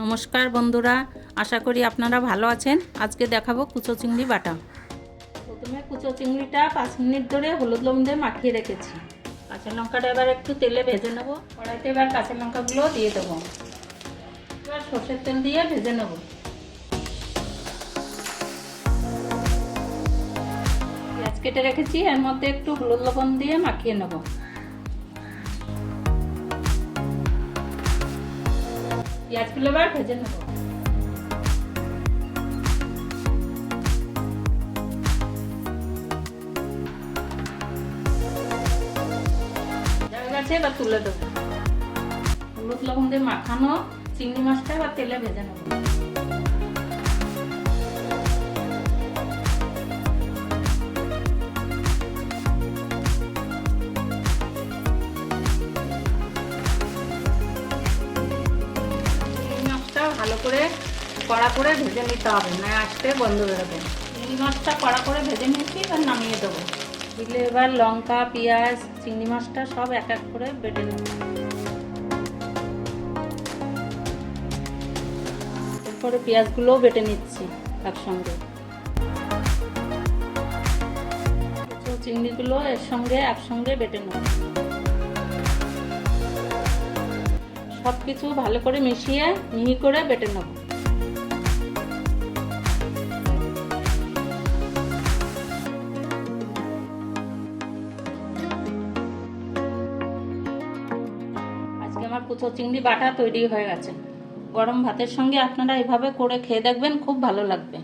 নমস্কার বন্ধুরা, আশা করি আপনারা ভালো আছেন। আজকে দেখাবো কুচো চিংড়ি বাটা। প্রথমে কুচো চিংড়িটা 5 মিনিট ধরে হলুদ লবণ দিয়ে মাখিয়ে রেখেছি। কাঁচা লঙ্কাটা এবার একটু তেলে ভেজে নেব। কড়াইতে এবার কাঁচা লঙ্কাগুলো দিয়ে দেবো। এবার সর্ষের তেল দিয়ে ভেজে নেব। পেঁয়াজ কেটে রেখেছি, এর মধ্যে একটু হলুদ লবণ দিয়ে মাখিয়ে নেব। পেঁয়াজগুলো এবার ভেজে নেব। এবার তুলে দেবো। হলুদ লবণ দিয়ে মাখানো চিংড়ি মাছটা এবার তেলে ভেজে নেব। চিংড়ি মাছটা ভালো করে কড়া করে ভেজে নিতে হবে, না আসতে বন্ধ বেরোবে। চিংড়ি মাছটা কড়া করে ভেজে নিয়েছি, এবার নামিয়ে দেবো। দিলে এবার লঙ্কা, পেঁয়াজ, চিংড়ি মাছটা সব এক এক করে বেটে নেব। এরপরে পেঁয়াজগুলোও বেটে নিচ্ছি একসঙ্গে। চিংড়িগুলো এর সঙ্গে একসঙ্গে বেটে নেব। সব কিছু ভালো করে মিশিয়ে মিহি করে বেটে নেব। আমার কুচো চিংড়ি বাটা তৈরি হয়ে গেছে। গরম ভাতের সঙ্গে আপনারা এভাবে করে খেয়ে দেখবেন, খুব ভালো লাগবে।